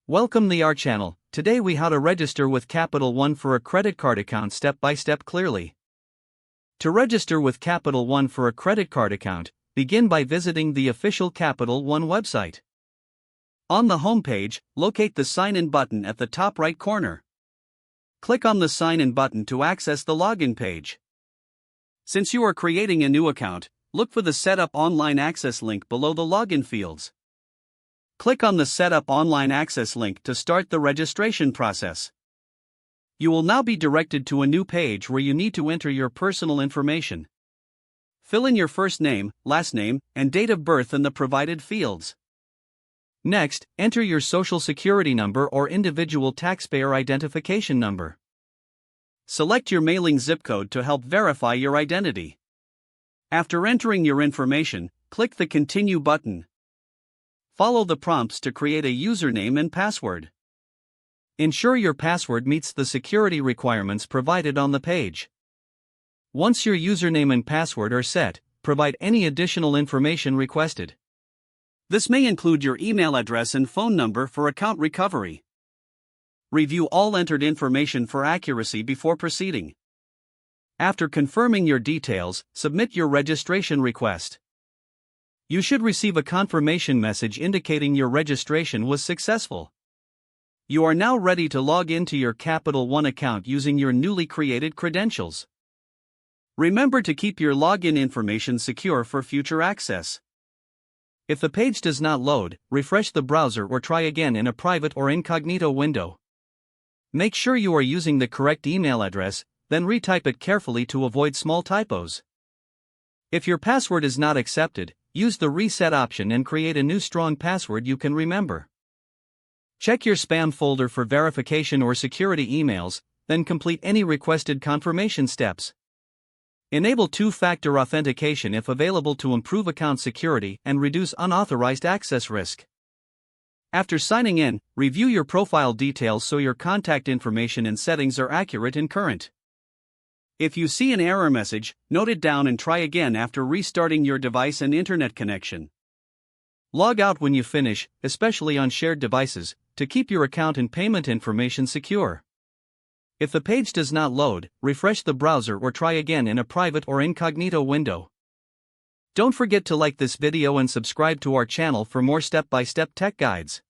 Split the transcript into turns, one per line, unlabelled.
Welcome to our channel. Today we how to register with Capital One for a credit card account step by step clearly. To register with Capital One for a credit card account, begin by visiting the official Capital One website. On the home page, locate the Sign In button at the top right corner. Click on the Sign In button to access the login page. Since you are creating a new account, look for the Set Up Online Access link below the login fields. Click on the Set Up Online Access link to start the registration process. You will now be directed to a new page where you need to enter your personal information. Fill in your first name, last name, and date of birth in the provided fields. Next, enter your Social Security number or individual taxpayer identification number. Select your mailing zip code to help verify your identity. After entering your information, click the Continue button. Follow the prompts to create a username and password. Ensure your password meets the security requirements provided on the page. Once your username and password are set, provide any additional information requested. This may include your email address and phone number for account recovery. Review all entered information for accuracy before proceeding. After confirming your details, submit your registration request. You should receive a confirmation message indicating your registration was successful. You are now ready to log into your Capital One account using your newly created credentials. Remember to keep your login information secure for future access. If the page does not load, refresh the browser or try again in a private or incognito window. Make sure you are using the correct email address, then retype it carefully to avoid small typos. If your password is not accepted, use the reset option and create a new strong password you can remember. Check your spam folder for verification or security emails, then complete any requested confirmation steps. Enable two-factor authentication if available to improve account security and reduce unauthorized access risk. After signing in, review your profile details so your contact information and settings are accurate and current. If you see an error message, note it down and try again after restarting your device and internet connection. Log out when you finish, especially on shared devices, to keep your account and payment information secure. If the page does not load, refresh the browser or try again in a private or incognito window. Don't forget to like this video and subscribe to our channel for more step-by-step tech guides.